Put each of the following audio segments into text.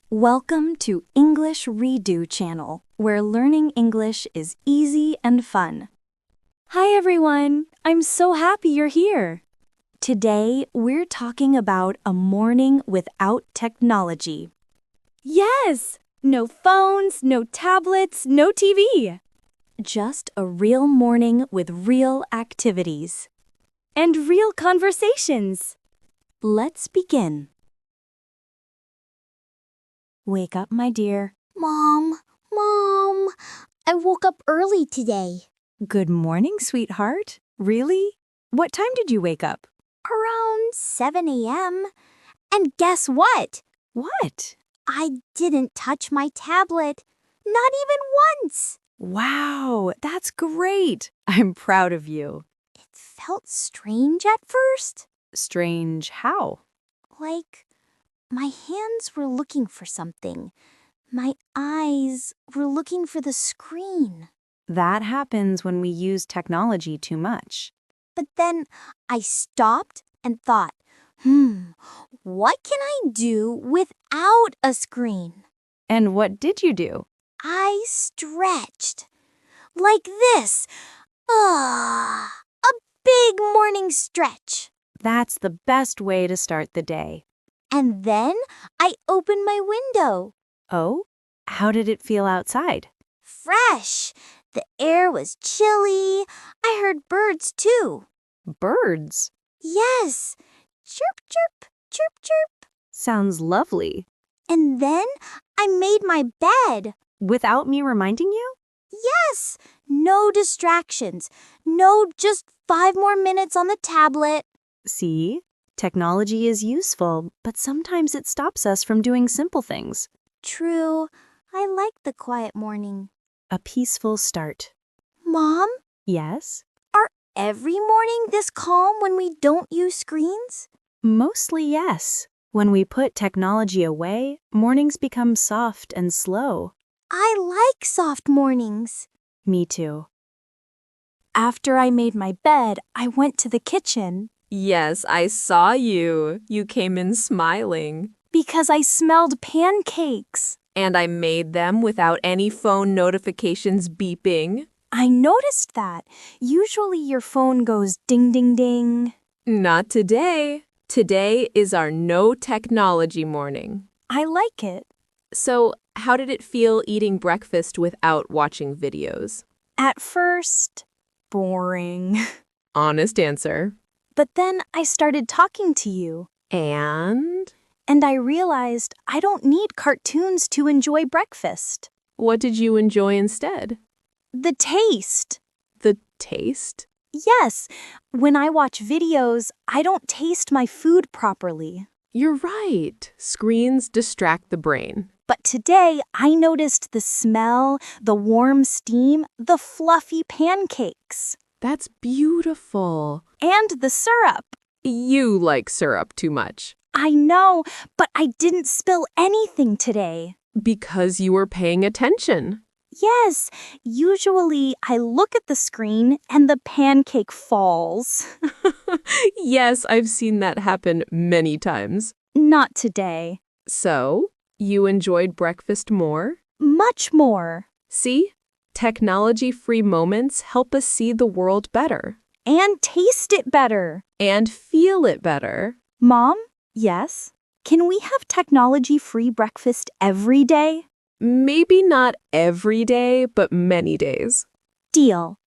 Welcome to English Redo channel, where learning English is easy and fun. Hi everyone, I'm so happy you're here. Today, we're talking about a morning without technology. Yes! No phones, no tablets, no TV. Just a real morning with real activities. And real conversations. Let's begin. Wake up, my dear. Mom, I woke up early today. Good morning, sweetheart. Really? What time did you wake up? Around 7 a.m. And guess what? What? I didn't touch my tablet. Not even once. Wow, that's great. I'm proud of you. It felt strange at first. Strange how? Like my hands were looking for something. My eyes were looking for the screen. That happens when we use technology too much. But then I stopped and thought, what can I do without a screen? And what did you do? I stretched. Like this. A big morning stretch. That's the best way to start the day. And then I opened my window. Oh? How did it feel outside? Fresh. The air was chilly. I heard birds too. Birds? Yes. Chirp, chirp, chirp, chirp. Sounds lovely. And then I made my bed. Without me reminding you? Yes. No distractions. No just 5 more minutes on the tablet. See? Technology is useful, but sometimes it stops us from doing simple things. True. I like the quiet morning. A peaceful start. Mom, Yes? are every morning this calm when we don't use screens? Mostly yes. When we put technology away, mornings become soft and slow. I like soft mornings. Me too. After I made my bed, I went to the kitchen Yes, I saw you. You came in smiling. because I smelled pancakes. And I made them without any phone notifications beeping. I noticed that. Usually your phone goes ding ding ding. Not today. Today is our no technology morning. I like it. So, how did it feel eating breakfast without watching videos? At first, boring. Honest answer. But then I started talking to you, And and I realized I don't need cartoons to enjoy breakfast. what did you enjoy instead? The taste. The taste? Yes, when I watch videos, I don't taste my food properly. You're right. Screens distract the brain. But today, I noticed the smell, the warm steam, the fluffy pancakes, That's beautiful. and the syrup. You like syrup too much. I know, but I didn't spill anything today. Because you were paying attention. Yes, usually I look at the screen and the pancake falls. Yes, I've seen that happen many times. Not today. So, you enjoyed breakfast more? Much more. See? Technology-free moments help us see the world better And taste it better. and feel it better. Mom? Yes? Can we have technology-free breakfast every day? Maybe not every day, but many days. Deal.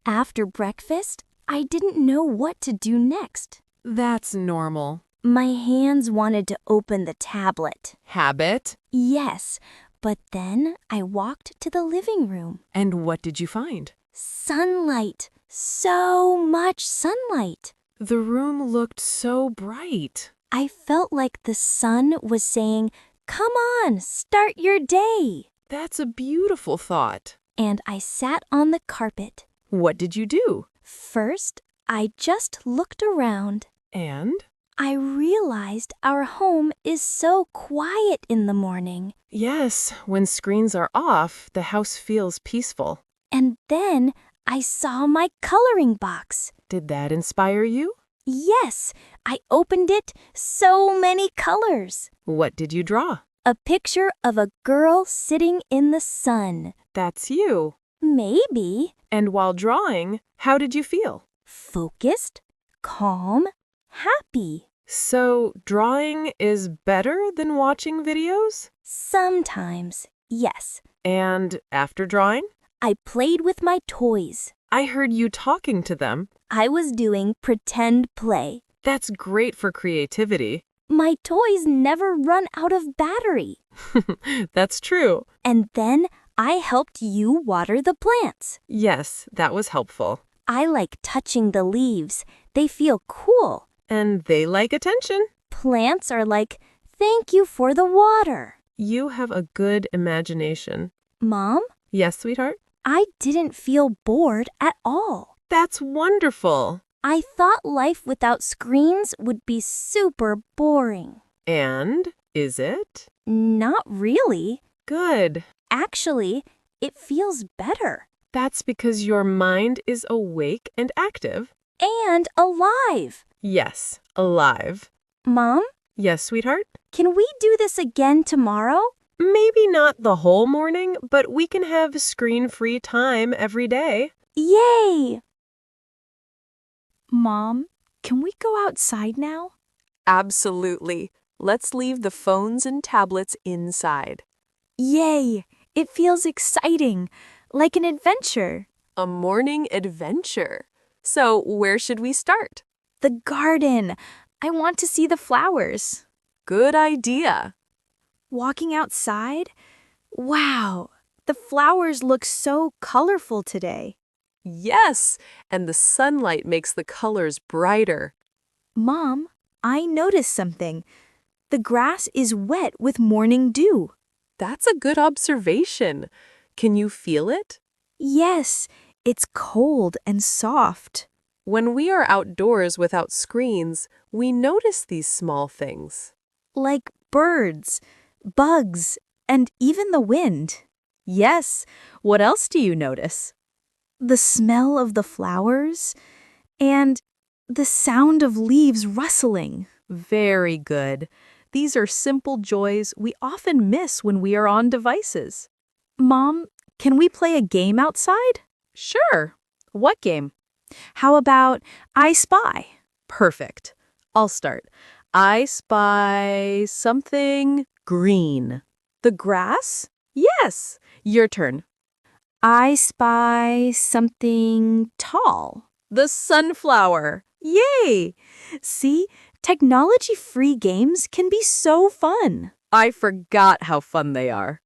After breakfast, I didn't know what to do next. That's normal. My hands wanted to open the tablet. Habit. Yes, but then I walked to the living room. And what did you find? Sunlight. So much sunlight. The room looked so bright. I felt like the sun was saying, "Come on, start your day." That's a beautiful thought. And I sat on the carpet. What did you do? First, I just looked around. And? I realized our home is so quiet in the morning. Yes, when screens are off, the house feels peaceful. And then I saw my coloring box. Did that inspire you? Yes, I opened it, so many colors. What did you draw? A picture of a girl sitting in the sun. That's you. Maybe. And while drawing, how did you feel? Focused, calm, happy. So, drawing is better than watching videos? Sometimes, yes. And after drawing? I played with my toys. I heard you talking to them. I was doing pretend play. That's great for creativity. My toys never run out of battery. That's true. And then I helped you water the plants. Yes, that was helpful. I like touching the leaves. They feel cool. And they like attention. Plants are like, thank you for the water. You have a good imagination. Mom, Yes, sweetheart? I didn't feel bored at all. That's wonderful. I thought life without screens would be super boring. And is it? Not really. Good. Actually, it feels better. That's because your mind is awake and active. And alive. Yes, alive. Mom, Yes, sweetheart? can we do this again tomorrow? Maybe not the whole morning, but we can have screen-free time every day. Yay! Mom, can we go outside now? Absolutely. Let's leave the phones and tablets inside. Yay! It feels exciting, like an adventure. A morning adventure. So, where should we start? The garden. I want to see the flowers. Good idea. Walking outside? Wow, the flowers look so colorful today. Yes, and the sunlight makes the colors brighter. Mom, I noticed something. The grass is wet with morning dew. That's a good observation. Can you feel it? Yes, it's cold and soft. When we are outdoors without screens, we notice these small things. Like birds, bugs, and even the wind. Yes. What else do you notice? The smell of the flowers and the sound of leaves rustling. Very good. These are simple joys we often miss when we are on devices. Mom, can we play a game outside? Sure. What game? How about I Spy? Perfect. I'll start. I spy something green. The grass? Yes. Your turn. I spy something tall. The sunflower. Yay! See, technology-free games can be so fun. I forgot how fun they are.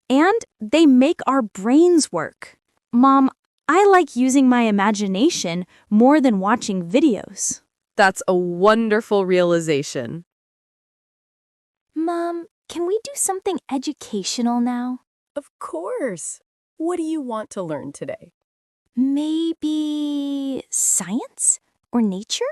And they make our brains work. Mom, I like using my imagination more than watching videos. That's a wonderful realization. Mom, can we do something educational now? Of course. What do you want to learn today? Maybe science or nature?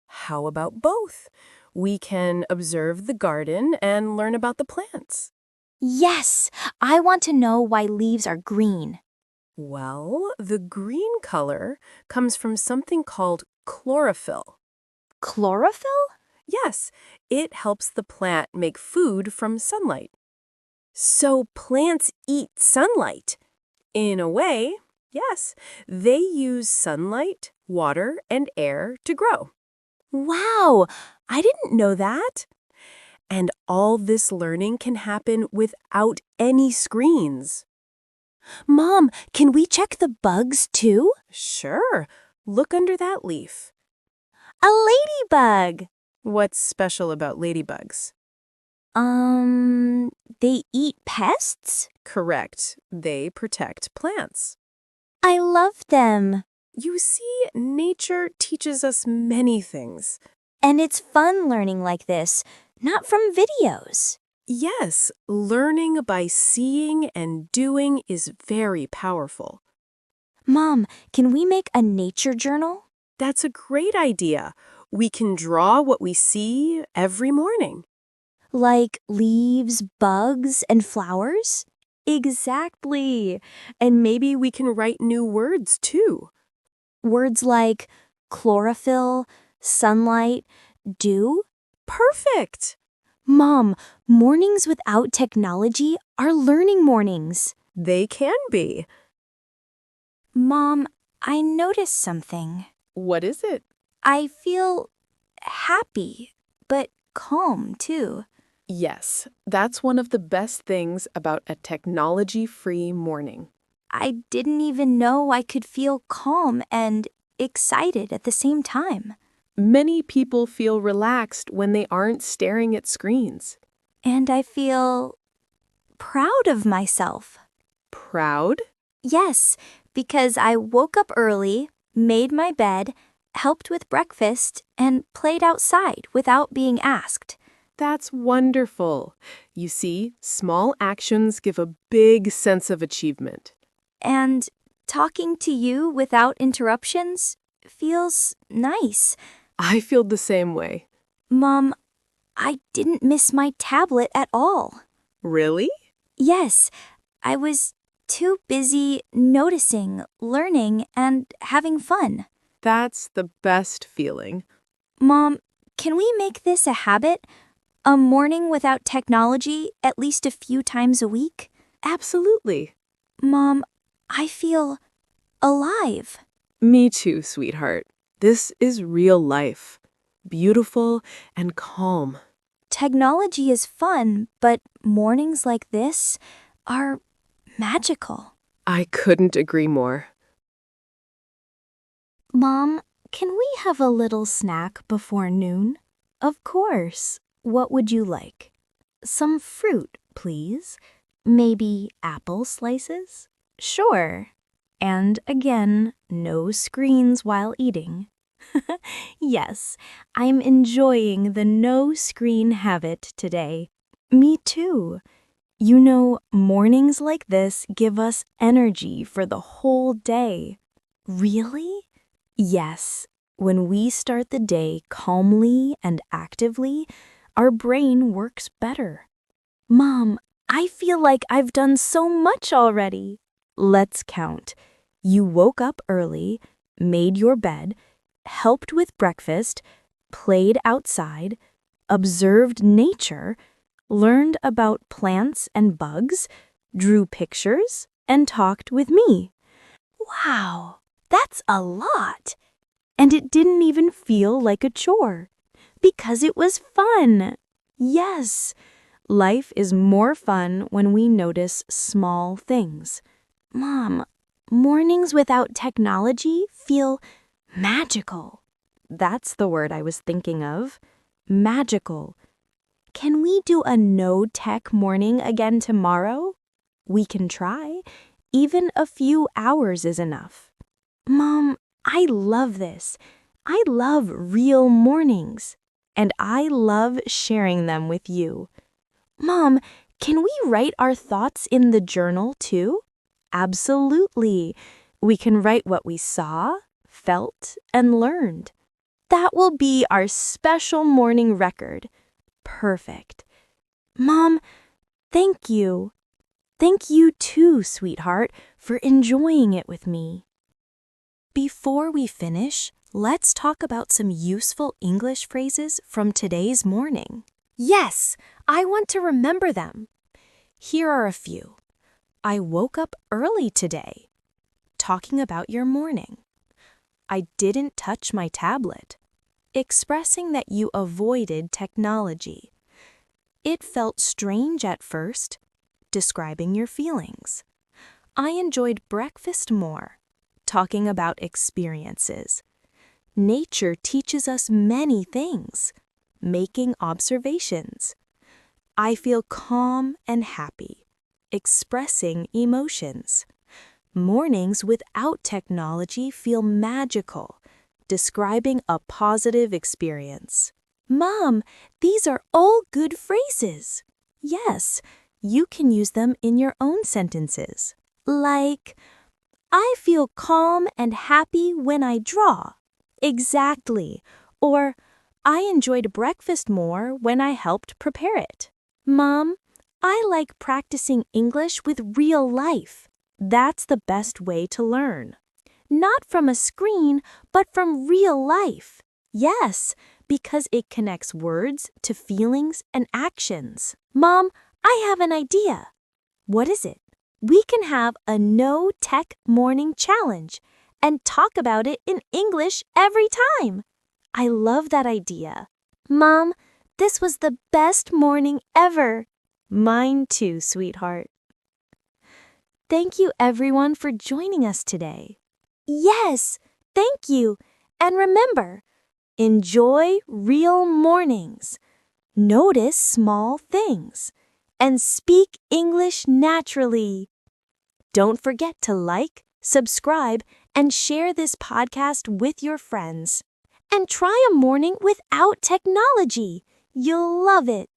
How about both? We can observe the garden and learn about the plants. Yes, I want to know why leaves are green. Well, the green color comes from something called chlorophyll. Chlorophyll? Yes, it helps the plant make food from sunlight. So plants eat sunlight. In a way, yes, they use sunlight, water, and air to grow. Wow, I didn't know that. And all this learning can happen without any screens. Mom, can we check the bugs too? Sure, look under that leaf. A ladybug. What's special about ladybugs? They eat pests? Correct, they protect plants. I love them. You see, nature teaches us many things. And it's fun learning like this, not from videos. Yes, learning by seeing and doing is very powerful. Mom, can we make a nature journal? That's a great idea. We can draw what we see every morning. Like leaves, bugs, and flowers? Exactly. And maybe we can write new words too. Words like chlorophyll, sunlight, do? Perfect! Mom, mornings without technology are learning mornings. They can be. Mom, I noticed something. What is it? I feel happy, but calm too. Yes, that's one of the best things about a technology-free morning. I didn't even know I could feel calm and excited at the same time. Many people feel relaxed when they aren't staring at screens. And I feel proud of myself. Proud? Yes, because I woke up early, made my bed, helped with breakfast, and played outside without being asked. That's wonderful. You see, small actions give a big sense of achievement. And talking to you without interruptions feels nice. I feel the same way. Mom, I didn't miss my tablet at all. Really? Yes, I was too busy noticing, learning, and having fun. That's the best feeling. Mom, can we make this a habit? A morning without technology at least a few times a week? Absolutely. Mom, I feel alive. Me too, sweetheart. This is real life. Beautiful and calm. Technology is fun, but mornings like this are magical. I couldn't agree more. Mom, can we have a little snack before noon? Of course. What would you like? Some fruit, please. Maybe apple slices? Sure. And again, no screens while eating. Yes, I'm enjoying the no-screen habit today. Me too. You know, mornings like this give us energy for the whole day. Really? Yes. When we start the day calmly and actively, our brain works better. Mom, I feel like I've done so much already. Let's count. You woke up early, made your bed, helped with breakfast, played outside, observed nature, learned about plants and bugs, drew pictures, and talked with me. Wow, that's a lot. And it didn't even feel like a chore, because it was fun. Yes, life is more fun when we notice small things. Mom, mornings without technology feel magical. That's the word I was thinking of. Magical. Can we do a no-tech morning again tomorrow? We can try. Even a few hours is enough. Mom, I love this. I love real mornings. And I love sharing them with you. Mom, can we write our thoughts in the journal too? Absolutely. We can write what we saw, felt, and learned. That will be our special morning record. Perfect. Mom, thank you. Thank you too, sweetheart, for enjoying it with me. Before we finish, let's talk about some useful English phrases from today's morning. Yes, I want to remember them. Here are a few. I woke up early today. Talking about your morning. I didn't touch my tablet. Expressing that you avoided technology. It felt strange at first. Describing your feelings. I enjoyed breakfast more. Talking about experiences. Nature teaches us many things. Making observations. I feel calm and happy. Expressing emotions. Mornings without technology feel magical. Describing a positive experience. Mom, these are all good phrases. Yes, you can use them in your own sentences. Like, I feel calm and happy when I draw. Exactly. Or, I enjoyed breakfast more when I helped prepare it. Mom, I like practicing English with real life. That's the best way to learn. Not from a screen, but from real life. Yes, because it connects words to feelings and actions. Mom, I have an idea. What is it? We can have a no tech morning challenge and talk about it in English every time. I love that idea. Mom, this was the best morning ever. Mine too, sweetheart. Thank you everyone for joining us today. Yes, thank you. And remember, enjoy real mornings. Notice small things. And speak English naturally. Don't forget to like, subscribe, and share this podcast with your friends. And try a morning without technology. You'll love it.